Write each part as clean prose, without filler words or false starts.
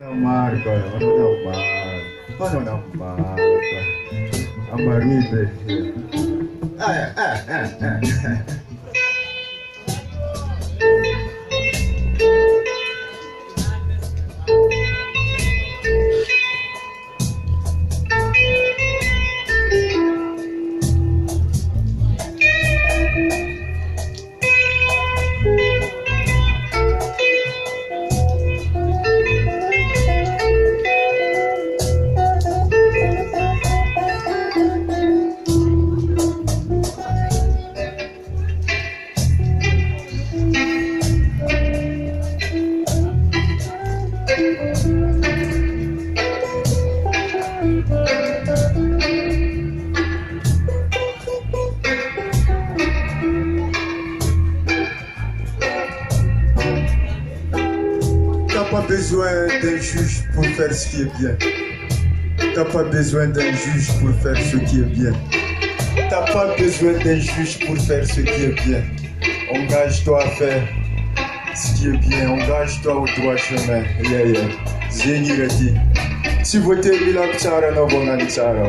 Marco, no Marco, no Marco, Amaribe. T'as pas besoin d'un juge pour faire ce qui est bien. T'as pas besoin d'un juge pour faire ce qui est bien. T'as pas besoin d'un juge pour faire ce qui est bien. Engage-toi à faire ce qui est bien. Engage-toi au droit chemin. Zeni Reti. Si vous êtes bilan Tchara, non, bon, on Tchara.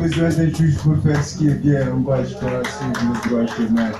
besoin d'un juge pour faire ce qui est bien. On va, je te rassure, le droit chemin.